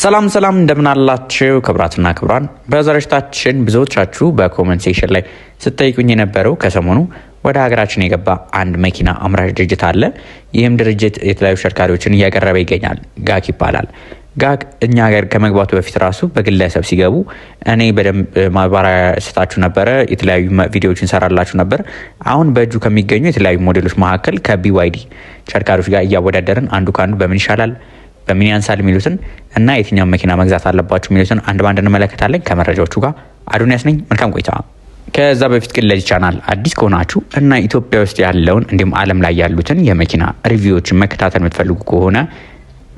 ሰላም እንደምን አላችሁ ክብራትና ክብራን። በዛሬታችን ብዙዎቻችሁ በኮሜንት ሴክሽን ላይ ስትጠይቁኝ የነበረው ከሰሞኑ ወደ ሀገራችን የገባ አንድ መኪና አምራች ድርጅት አለ። ይህም ድርጅት የተለያዩ ተሽከርካሪዎችን እያቀረበ ይገኛል። ጋክ ይባላል። ጋክ እኛ ሀገር ከመግባቱ በፊት ራሱ በግለሰብ ሲገቡ እኔ በደንብ ማብራሪያ ሰጣችሁ ነበረ፣ የተለያዩ ቪዲዮዎችን ሰራላችሁ ነበር። አሁን በእጁ ከሚገኙ የተለያዩ ሞዴሎች መካከል ከቢዋይዲ ተሽከርካሪዎች ጋር እያወዳደርን አንዱ ካንዱ በምን ይሻላል በምን ያንሳል የሚሉትን እና የትኛው መኪና መግዛት አለባችሁ የሚሉትን አንድ ባንድ እንመለከታለን። ከመረጃዎቹ ጋር አዱንያስ ነኝ። መልካም ቆይታ። ከዛ በፊት ግን ለዚህ ቻናል አዲስ ከሆናችሁ እና ኢትዮጵያ ውስጥ ያለውን እንዲሁም ዓለም ላይ ያሉትን የመኪና ሪቪዎችን መከታተል የምትፈልጉ ከሆነ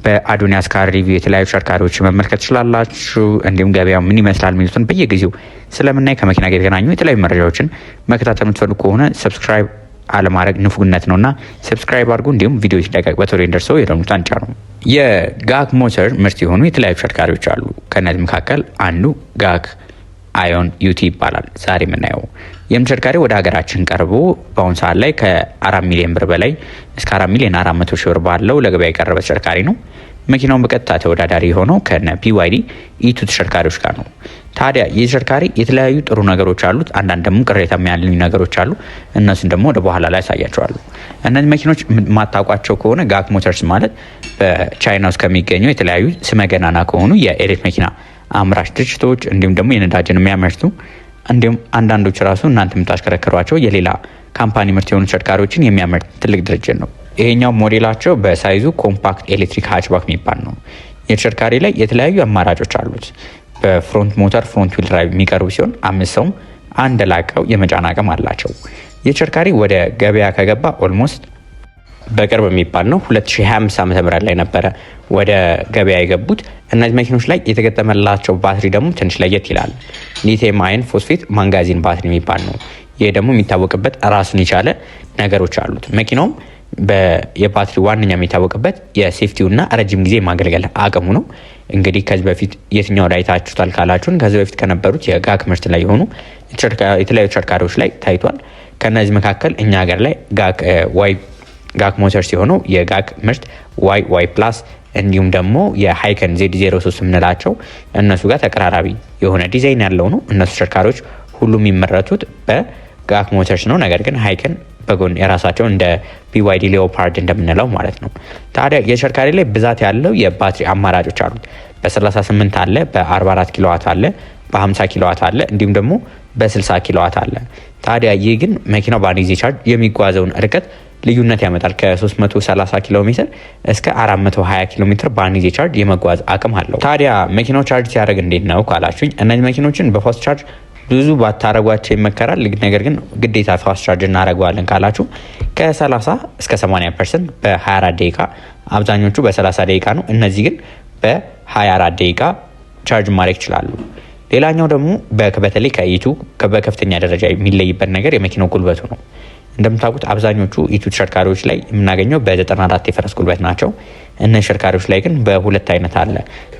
በአዱንያስ ካር ሪቪው የተለያዩ ተሽከርካሪዎችን መመልከት ትችላላችሁ። እንዲሁም ገበያው ምን ይመስላል የሚሉትን በየጊዜው ስለምናይ ከመኪና ጋር የተገናኙ የተለያዩ መረጃዎችን መከታተል የምትፈልጉ ከሆነ ሰብስክራይብ አለማድረግ ንፉግነት ነውና ሰብስክራይብ አድርጉ። እንዲሁም ቪዲዮ ሲለቀቅ በቶሎ እንደርሰው የደውሉት አንጫኑ። የጋክ ሞተር ምርት የሆኑ የተለያዩ ተሽከርካሪዎች አሉ። ከነዚህ መካከል አንዱ ጋክ አዮን ዩቲ ይባላል። ዛሬ የምናየው ይህም ተሽከርካሪ ወደ ሀገራችን ቀርቦ በአሁኑ ሰዓት ላይ ከ4 ሚሊዮን ብር በላይ እስከ 4 ሚሊዮን 400 ሺህ ብር ባለው ለገበያ የቀረበ ተሽከርካሪ ነው። መኪናውን በቀጥታ ተወዳዳሪ የሆነው ከነ ቢዋይዲ ኢቱ ተሽከርካሪዎች ጋር ነው። ታዲያ ይህ ተሽከርካሪ የተለያዩ ጥሩ ነገሮች አሉት፣ አንዳንድ ደግሞ ቅሬታ ያሉኝ ነገሮች አሉ። እነሱን ደግሞ ወደ በኋላ ላይ ያሳያቸዋለሁ። እነዚህ መኪኖች ማታውቋቸው ከሆነ ጋክ ሞተርስ ማለት በቻይና ውስጥ ከሚገኙ የተለያዩ ስመገናና ከሆኑ የኤሌክትሪክ መኪና አምራች ድርጅቶች እንዲሁም ደግሞ የነዳጅን የሚያመርቱ እንዲሁም አንዳንዶች ራሱ እናንተ የምታሽከረከሯቸው የሌላ ካምፓኒ ምርት የሆኑ ተሽከርካሪዎችን የሚያመርት ትልቅ ድርጅት ነው። ይሄኛው ሞዴላቸው በሳይዙ ኮምፓክት ኤሌክትሪክ ሃችባክ የሚባል ነው። የተሽከርካሪ ላይ የተለያዩ አማራጮች አሉት። በፍሮንት ሞተር ፍሮንት ዊል ድራይቭ የሚቀርቡ ሲሆን 5 ሰውም አንድ ላቀው የመጫን አቅም አላቸው። የተሽከርካሪ ወደ ገበያ ከገባ ኦልሞስት በቅርብ የሚባል ነው 2025 ዓ.ም ላይ ነበረ ወደ ገበያ የገቡት። እነዚህ መኪኖች ላይ የተገጠመላቸው ባትሪ ደግሞ ትንሽ ለየት ይላል። ሊቲየም አየን ፎስፌት ማንጋዚን ባትሪ የሚባል ነው። ይሄ ደግሞ የሚታወቅበት ራሱን የቻለ ነገሮች አሉት። መኪናውም የባትሪ ዋነኛ የሚታወቅበት የሴፍቲውና ረጅም ጊዜ ማገልገል አቅሙ ነው። እንግዲህ ከዚህ በፊት የትኛው ላይ ታችሁታል ካላችሁን ከዚህ በፊት ከነበሩት የጋክ ምርት ላይ የሆኑ የተለያዩ ተሽከርካሪዎች ላይ ታይቷል። ከነዚህ መካከል እኛ ሀገር ላይ ጋክ ሞተርስ የሆነው የጋክ ምርት ዋይ ፕላስ እንዲሁም ደግሞ የሃይከን ዜድ03 የምንላቸው እነሱ ጋር ተቀራራቢ የሆነ ዲዛይን ያለው ነው። እነሱ ተሽከርካሪዎች ሁሉም የሚመረቱት በጋክ ሞተርስ ነው። ነገር ግን ሃይከን በጎን የራሳቸው እንደ ቢዋይዲ ሌኦፓርድ እንደምንለው ማለት ነው። ታዲያ የተሽከርካሪ ላይ ብዛት ያለው የባትሪ አማራጮች አሉት። በ38 አለ፣ በ44 ኪሎዋት አለ፣ በ50 ኪሎዋት አለ፣ እንዲሁም ደግሞ በ60 ኪሎዋት አለ። ታዲያ ይህ ግን መኪናው በአንድ ጊዜ ቻርጅ የሚጓዘውን ርቀት ልዩነት ያመጣል። ከ330 ኪሎ ሜትር እስከ 420 ኪሎ ሜትር በአንድ ጊዜ ቻርጅ የመጓዝ አቅም አለው። ታዲያ መኪናው ቻርጅ ሲያደርግ እንዴት ነው ካላችሁኝ፣ እነዚህ መኪኖችን በፋስት ቻርጅ ብዙ ባታረጓቸው ይመከራል። ነገር ግን ግዴታ ፋስት ቻርጅ እናደርገዋለን ካላችሁ ከ30 እስከ 80% በ24 ደቂቃ፣ አብዛኞቹ በ30 ደቂቃ ነው። እነዚህ ግን በ24 ደቂቃ ቻርጅ ማድረግ ይችላሉ። ሌላኛው ደግሞ በተለይ ከኢቱ በከፍተኛ ደረጃ የሚለይበት ነገር የመኪናው ጉልበቱ ነው። እንደምታውቁት አብዛኞቹ ኢቱ ተሽከርካሪዎች ላይ የምናገኘው በ94 የፈረስ ጉልበት ናቸው። እነዚህ ተሽከርካሪዎች ላይ ግን በሁለት አይነት አለ፣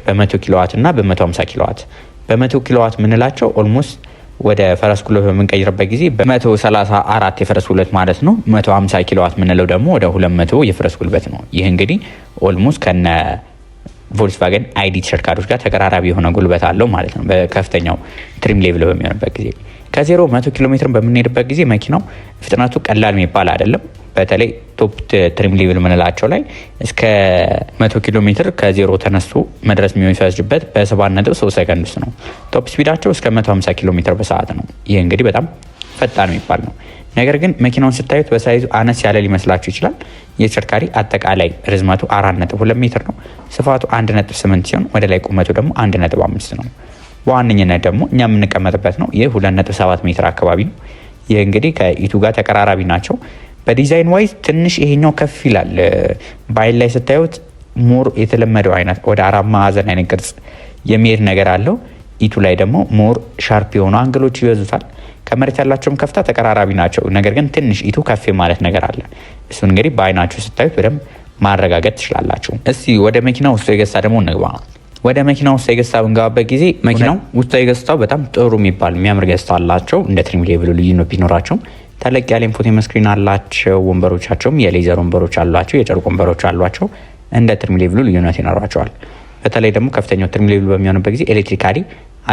በ100 ኪሎዋት እና በ150 ኪሎዋት። በ100 ኪሎዋት የምንላቸው ኦልሞስት ወደ ፈረስ ጉልበት በምንቀይርበት ጊዜ በ134 የፈረስ ጉልበት ማለት ነው። 150 ኪሎዋት የምንለው ደግሞ ወደ 200 የፈረስ ጉልበት ነው። ይህ እንግዲህ ኦልሞስት ከነ ቮልክስቫገን አይዲ ተሽከርካሪዎች ጋር ተቀራራቢ የሆነ ጉልበት አለው ማለት ነው። በከፍተኛው ትሪም ሌቭል በሚሆንበት ጊዜ ከ0 100 ኪሎ ሜትር በምንሄድበት ጊዜ መኪናው ፍጥነቱ ቀላል የሚባል አይደለም። በተለይ ቶፕ ትሪም ሌቭል የምንላቸው ላይ እስከ 100 ኪሎ ሜትር ከ0 ተነስቶ መድረስ የሚፈጅበት በ7.3 ሰከንድ ውስጥ ነው። ቶፕ ስፒዳቸው እስከ 150 ኪሎ ሜትር በሰዓት ነው። ይህ እንግዲህ በጣም ፈጣን የሚባል ነው። ነገር ግን መኪናውን ስታዩት በሳይዙ አነስ ያለ ሊመስላችሁ ይችላል። የተሽከርካሪ አጠቃላይ ርዝመቱ 4.2 ሜትር ነው። ስፋቱ 1.8 ሲሆን ወደ ላይ ቁመቱ ደግሞ 1.5 ነው። በዋነኝነት ደግሞ እኛ የምንቀመጥበት ነው። ይህ 2.7 ሜትር አካባቢ ነው። ይህ እንግዲህ ከኢቱ ጋር ተቀራራቢ ናቸው። በዲዛይን ዋይዝ ትንሽ ይሄኛው ከፍ ይላል። በአይን ላይ ስታዩት ሞር የተለመደው አይነት ወደ 4 ማዕዘን አይነት ቅርጽ የሚሄድ ነገር አለው። ኢቱ ላይ ደግሞ ሞር ሻርፕ የሆኑ አንግሎች ይበዙታል። ከመሬት ያላቸውም ከፍታ ተቀራራቢ ናቸው። ነገር ግን ትንሽ ኢቱ ከፍ ማለት ነገር አለ። እሱን እንግዲህ በአይናችሁ ስታዩት በደንብ ማረጋገጥ ትችላላችሁ። እስቲ ወደ መኪና ውስጥ የገሳ ደግሞ እንግባ። ወደ መኪና ውስጥ የገሳ ብንገባበት ጊዜ መኪናው ውስጥ የገሳው በጣም ጥሩ የሚባል የሚያምር ገጽታ አላቸው። እንደ ትሪም ሌቭሉ ልዩነት ቢኖራቸውም ተለቅ ያለ ኢንፎቴመንት ስክሪን አላቸው። ወንበሮቻቸውም የሌዘር ወንበሮች አሏቸው፣ የጨርቅ ወንበሮች አሏቸው። እንደ ትሪም ሌቭሉ ልዩነት ይኖራቸዋል። በተለይ ደግሞ ከፍተኛው ትሪም ሌቭል በሚሆንበት ጊዜ ኤሌክትሪካሊ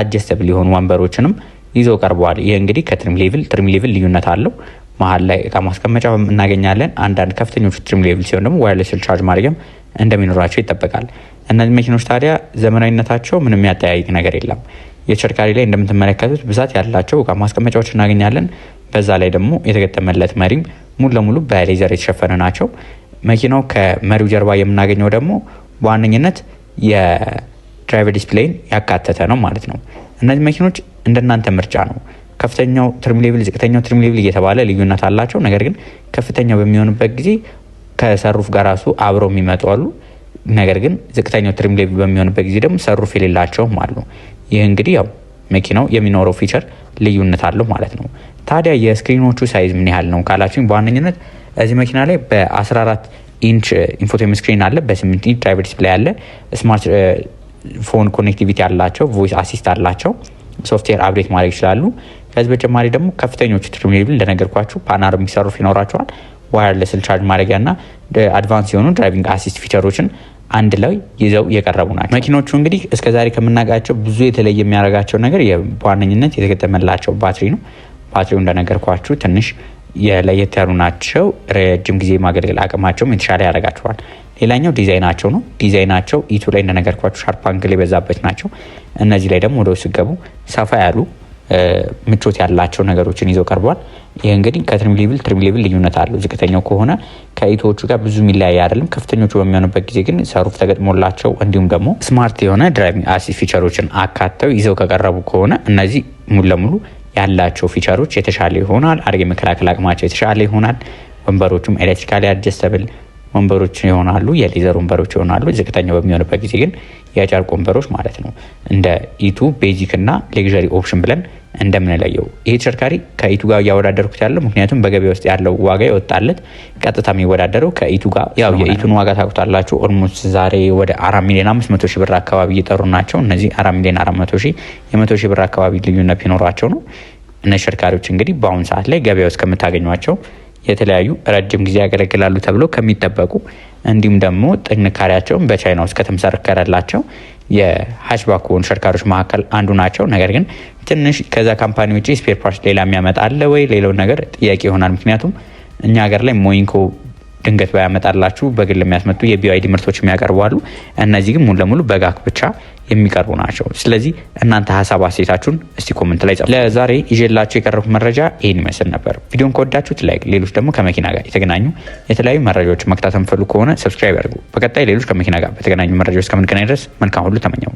አጀስተብል የሆኑ ወንበሮችንም ይዞ ቀርበዋል። ይህ እንግዲህ ከትሪም ሌቭል ልዩነት አለው። መሀል ላይ እቃ ማስቀመጫ እናገኛለን። አንዳንድ ከፍተኞቹ ትሪም ሌቭል ሲሆን ደግሞ ዋይርለስ ቻርጅ ማድረጊያም እንደሚኖራቸው ይጠበቃል። እነዚህ መኪኖች ታዲያ ዘመናዊነታቸው ምንም ያጠያይቅ ነገር የለም። የተሽከርካሪ ላይ እንደምትመለከቱት ብዛት ያላቸው እቃ ማስቀመጫዎች እናገኛለን። በዛ ላይ ደግሞ የተገጠመለት መሪም ሙሉ ለሙሉ በሌዘር የተሸፈነ ናቸው። መኪናው ከመሪው ጀርባ የምናገኘው ደግሞ በዋነኝነት የድራይቨር ዲስፕሌይን ያካተተ ነው ማለት ነው። እነዚህ መኪኖች እንደናንተ ምርጫ ነው። ከፍተኛው ትሪም ሌቭል፣ ዝቅተኛው ትሪም ሌቭል እየተባለ ልዩነት አላቸው። ነገር ግን ከፍተኛው በሚሆንበት ጊዜ ከሰሩፍ ጋር ራሱ አብረው የሚመጡ አሉ። ነገር ግን ዝቅተኛው ትሪም ሌቭል በሚሆንበት ጊዜ ደግሞ ሰሩፍ የሌላቸውም አሉ። ይህ እንግዲህ ያው መኪናው የሚኖረው ፊቸር ልዩነት አለው ማለት ነው። ታዲያ የስክሪኖቹ ሳይዝ ምን ያህል ነው ካላችሁኝ፣ በዋነኝነት እዚህ መኪና ላይ በ14 ኢንች ኢንፎቴመንት ስክሪን አለ፣ በ8 ኢንች ድራይቨር ዲስፕሌይ አለ፣ ስማርት ፎን ኮኔክቲቪቲ አላቸው፣ ቮይስ አሲስት አላቸው፣ ሶፍትዌር አፕዴት ማድረግ ይችላሉ። ከዚህ በተጨማሪ ደግሞ ከፍተኞቹ ትሪም ሌቭል እንደነገርኳችሁ ፓኖራሚክ ሰሩፍ ይኖራቸዋል። ዋየርለስ ቻርጅ ማድረጊያ እና አድቫንስ የሆኑ ድራይቪንግ አሲስት ፊቸሮችን አንድ ላይ ይዘው የቀረቡ ናቸው። መኪኖቹ እንግዲህ እስከዛሬ ከምናውቃቸው ብዙ የተለየ የሚያደርጋቸው ነገር በዋነኝነት የተገጠመላቸው ባትሪ ነው። ባትሪው እንደነገርኳችሁ ትንሽ የለየት ያሉ ናቸው። ረጅም ጊዜ ማገልገል አቅማቸውም የተሻለ ያደርጋቸዋል። ሌላኛው ዲዛይናቸው ነው። ዲዛይናቸው ኢቱ ላይ እንደነገርኳችሁ ሻርፕ አንግል የበዛበት ናቸው። እነዚህ ላይ ደግሞ ወደ ውስጥ ገቡ ሰፋ ያሉ ምቾት ያላቸው ነገሮችን ይዘው ቀርቧል። ይህ እንግዲህ ከትሪም ሌቭል ልዩነት አለው። ዝቅተኛው ከሆነ ከኢቶዎቹ ጋር ብዙ የሚለያይ አይደለም። ከፍተኞቹ በሚሆኑበት ጊዜ ግን ሰሩፍ ተገጥሞላቸው እንዲሁም ደግሞ ስማርት የሆነ ድራይቪንግ አሲስት ፊቸሮችን አካተው ይዘው ከቀረቡ ከሆነ እነዚህ ሙሉ ለሙሉ ያላቸው ፊቸሮች የተሻለ ይሆናል። አደጋ የመከላከል አቅማቸው የተሻለ ይሆናል። ወንበሮቹም ኤሌክትሪካሊ አጀስተብል ወንበሮች ይሆናሉ፣ የሌዘር ወንበሮች ይሆናሉ። ዝቅተኛው በሚሆንበት ጊዜ ግን የጨርቅ ወንበሮች ማለት ነው። እንደ ኢቱ ቤዚክ እና ሌግዠሪ ኦፕሽን ብለን እንደምንለየው ይሄ ተሽከርካሪ ከኢቱ ጋር እያወዳደርኩት ያለው ምክንያቱም በገበያ ውስጥ ያለው ዋጋ ይወጣለት ቀጥታ የሚወዳደረው ከኢቱ ጋር ያው የኢቱን ዋጋ ታውቁታላችሁ። ኦልሞስት ዛሬ ወደ 4 ሚሊዮን 500 ሺህ ብር አካባቢ እየጠሩ ናቸው። እነዚህ 4 ሚሊዮን 400 ሺህ የ100 ሺህ ብር አካባቢ ልዩነት ቢኖራቸው ነው። እነዚህ ተሽከርካሪዎች እንግዲህ በአሁኑ ሰዓት ላይ ገበያ ውስጥ ከምታገኟቸው የተለያዩ ረጅም ጊዜ ያገለግላሉ ተብሎ ከሚጠበቁ እንዲሁም ደግሞ ጥንካሬያቸውን በቻይና ውስጥ ከተመሰከረላቸው የሃችባክ ከሆኑ ተሽከርካሪዎች መካከል አንዱ ናቸው። ነገር ግን ትንሽ ከዛ ካምፓኒ ውጭ ስፔር ፓርት ሌላ የሚያመጣ አለ ወይ ሌላውን ነገር ጥያቄ ይሆናል። ምክንያቱም እኛ ሀገር ላይ ሞይንኮ ድንገት ባያመጣላችሁ በግል የሚያስመጡ የቢዋይዲ ምርቶች የሚያቀርቡ አሉ። እነዚህ ግን ሙሉ ለሙሉ በጋክ ብቻ የሚቀርቡ ናቸው። ስለዚህ እናንተ ሀሳብ አስተያየታችሁን እስቲ ኮሜንት ላይ ጻፉ። ለዛሬ ይዤላችሁ የቀረቡት መረጃ ይህን ይመስል ነበር። ቪዲዮን ከወዳችሁት ላይክ፣ ሌሎች ደግሞ ከመኪና ጋር የተገናኙ የተለያዩ መረጃዎች መከታተል የምትፈልጉ ከሆነ ሰብስክራይብ ያድርጉ። በቀጣይ ሌሎች ከመኪና ጋር በተገናኙ መረጃዎች እስከምንገናኝ ድረስ መልካም ሁሉ ተመኘው።